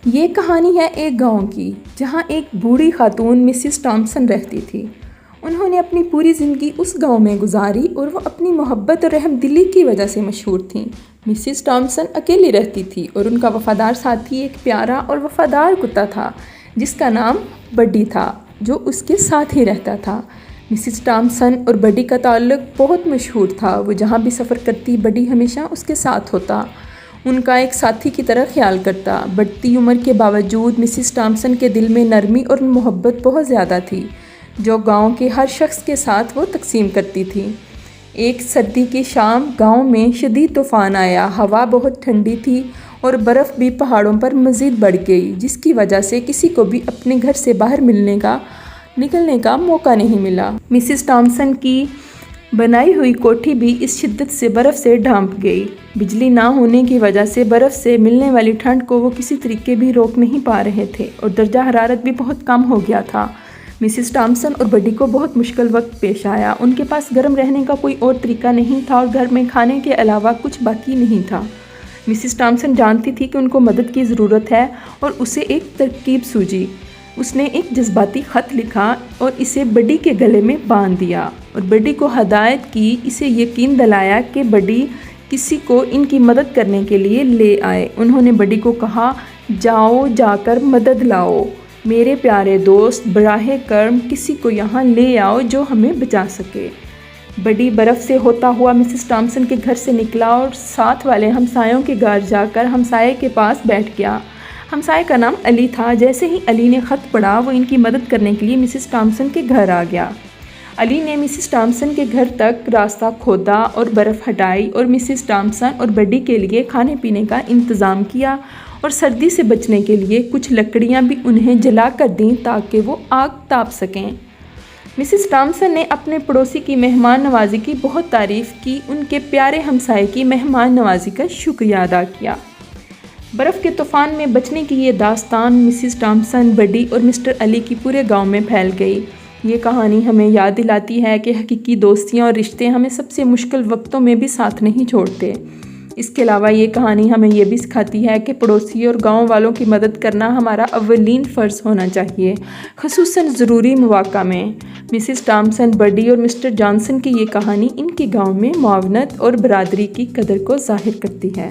یہ کہانی ہے ایک گاؤں کی، جہاں ایک بوڑھی خاتون مسز ٹامسن رہتی تھی۔ انہوں نے اپنی پوری زندگی اس گاؤں میں گزاری اور وہ اپنی محبت اور رحم دلی کی وجہ سے مشہور تھیں۔ مسز ٹامسن اکیلی رہتی تھی اور ان کا وفادار ساتھی ایک پیارا اور وفادار کتا تھا جس کا نام بڈی تھا، جو اس کے ساتھ ہی رہتا تھا۔ مسز ٹامسن اور بڈی کا تعلق بہت مشہور تھا۔ وہ جہاں بھی سفر کرتی، بڈی ہمیشہ اس کے ساتھ ہوتا، ان کا ایک ساتھی کی طرح خیال کرتا۔ بڑھتی عمر کے باوجود مسز ٹامسن کے دل میں نرمی اور محبت بہت زیادہ تھی، جو گاؤں کے ہر شخص کے ساتھ وہ تقسیم کرتی تھی۔ ایک سردی کی شام گاؤں میں شدید طوفان آیا۔ ہوا بہت ٹھنڈی تھی اور برف بھی پہاڑوں پر مزید بڑھ گئی، جس کی وجہ سے کسی کو بھی اپنے گھر سے باہر نکلنے کا موقع نہیں ملا۔ مسز ٹامسن کی بنائی ہوئی کوٹھی بھی اس شدت سے برف سے ڈھانپ گئی۔ بجلی نہ ہونے کی وجہ سے برف سے ملنے والی ٹھنڈ کو وہ کسی طریقے بھی روک نہیں پا رہے تھے اور درجہ حرارت بھی بہت کم ہو گیا تھا۔ مسز ٹامسن اور بڈی کو بہت مشکل وقت پیش آیا۔ ان کے پاس گرم رہنے کا کوئی اور طریقہ نہیں تھا اور گھر میں کھانے کے علاوہ کچھ باقی نہیں تھا۔ مسز ٹامسن جانتی تھی کہ ان کو مدد کی ضرورت ہے اور اسے ایک ترکیب سوجھی۔ اس نے ایک جذباتی خط لکھا اور اسے بڈی کے گلے میں باندھ دیا اور بڈی کو ہدایت کی، اسے یقین دلایا کہ بڈی کسی کو ان کی مدد کرنے کے لیے لے آئے۔ انہوں نے بڈی کو کہا، جاؤ، جا کر مدد لاؤ، میرے پیارے دوست، براہ کرم کسی کو یہاں لے آؤ جو ہمیں بچا سکے۔ بڈی برف سے ہوتا ہوا مسز ٹامسن کے گھر سے نکلا اور ساتھ والے ہمسایوں کے گھر جا کر ہمسائے کے پاس بیٹھ گیا۔ ہمسائے کا نام علی تھا۔ جیسے ہی علی نے خط پڑھا، وہ ان کی مدد کرنے کے لیے مسز ٹامسن کے گھر آ گیا۔ علی نے مسز ٹامسن کے گھر تک راستہ کھودا اور برف ہٹائی اور مسز ٹامسن اور بڈی کے لیے کھانے پینے کا انتظام کیا اور سردی سے بچنے کے لیے کچھ لکڑیاں بھی انہیں جلا کر دیں تاکہ وہ آگ تاپ سکیں۔ مسز ٹامسن نے اپنے پڑوسی کی مہمان نوازی کی بہت تعریف کی، ان کے پیارے ہمسائے کی مہمان نوازی کا شکریہ ادا کیا۔ برف کے طوفان میں بچنے کی یہ داستان مسز ٹامسن، بڈی اور مسٹر علی کی پورے گاؤں میں پھیل گئی۔ یہ کہانی ہمیں یاد دلاتی ہے کہ حقیقی دوستیاں اور رشتے ہمیں سب سے مشکل وقتوں میں بھی ساتھ نہیں چھوڑتے۔ اس کے علاوہ یہ کہانی ہمیں یہ بھی سکھاتی ہے کہ پڑوسی اور گاؤں والوں کی مدد کرنا ہمارا اولین فرض ہونا چاہیے، خصوصاً ضروری مواقع میں۔ مسز ٹامسن، بڈی اور مسٹر جانسن کی یہ کہانی ان کے گاؤں میں معاونت اور برادری کی قدر کو ظاہر کرتی ہے۔